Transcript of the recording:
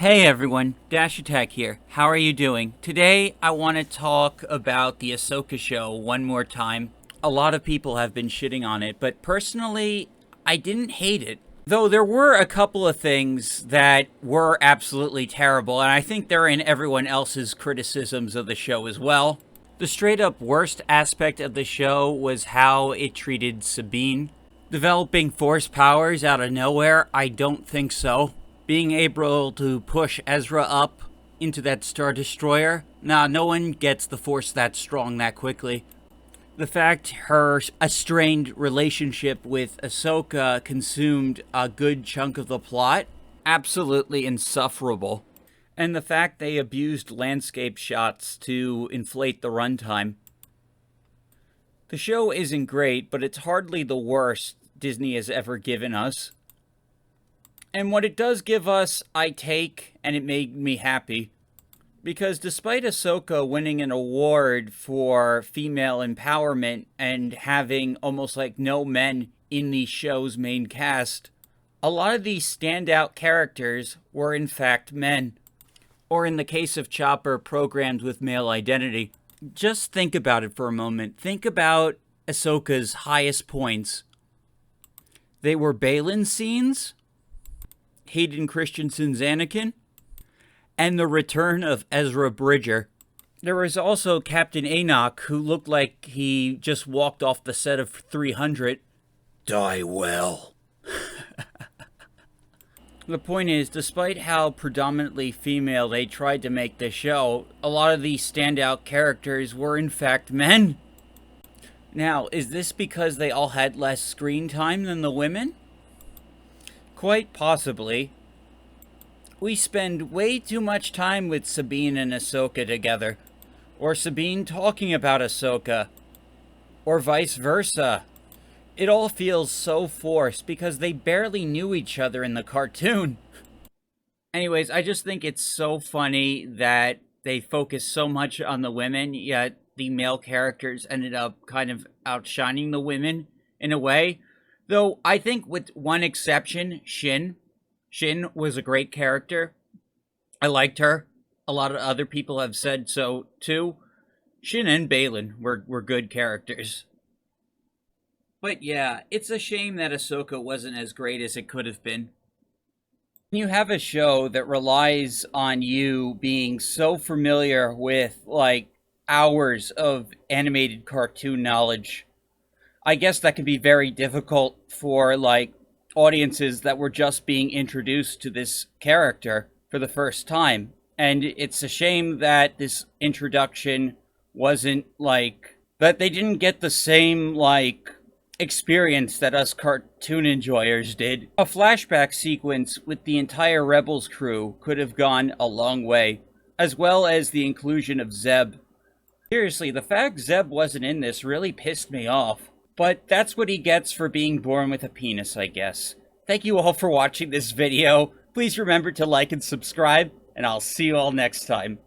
Hey everyone, Dash Attack here. How are you doing? Today I want to talk about the Ahsoka show one more time. A lot of people have been shitting on it, but personally, I didn't hate it. Though there were a couple of things that were absolutely terrible, and I think they're in everyone else's criticisms of the show as well. The straight up worst aspect of the show was how it treated Sabine. Developing force powers out of nowhere, I don't think so. Being able to push Ezra up into that Star Destroyer, no one gets the Force that strong that quickly. The fact her strained relationship with Ahsoka consumed a good chunk of the plot, absolutely insufferable. And the fact they abused landscape shots to inflate the runtime. The show isn't great, but it's hardly the worst Disney has ever given us. And what it does give us, I take, and it made me happy. Because despite Ahsoka winning an award for female empowerment and having almost like no men in the show's main cast, a lot of these standout characters were in fact men. Or in the case of Chopper, programmed with male identity. Just think about it for a moment. Think about Ahsoka's highest points. They were Baylan scenes, Hayden Christensen's Anakin, and the return of Ezra Bridger. There was also Captain Enoch, who looked like he just walked off the set of 300. Die well. The point is, despite how predominantly female they tried to make the show, a lot of these standout characters were in fact men. Now, is this because they all had less screen time than the women? Quite possibly. We spend way too much time with Sabine and Ahsoka together. Or Sabine talking about Ahsoka. Or vice versa. It all feels so forced because they barely knew each other in the cartoon. Anyways, I just think it's so funny that they focus so much on the women, yet the male characters ended up kind of outshining the women in a way. Though, I think with one exception, Shin. Shin was a great character. I liked her. A lot of other people have said so, too. Shin and Baylan were good characters. But yeah, it's a shame that Ahsoka wasn't as great as it could have been. When you have a show that relies on you being so familiar with, like, hours of animated cartoon knowledge, I guess that can be very difficult for, like, audiences that were just being introduced to this character for the first time. And it's a shame that this introduction wasn't, like, that they didn't get the same, like, experience that us cartoon enjoyers did. A flashback sequence with the entire Rebels crew could have gone a long way, as well as the inclusion of Zeb. Seriously, the fact Zeb wasn't in this really pissed me off. But that's what he gets for being born with a penis, I guess. Thank you all for watching this video. Please remember to like and subscribe, and I'll see you all next time.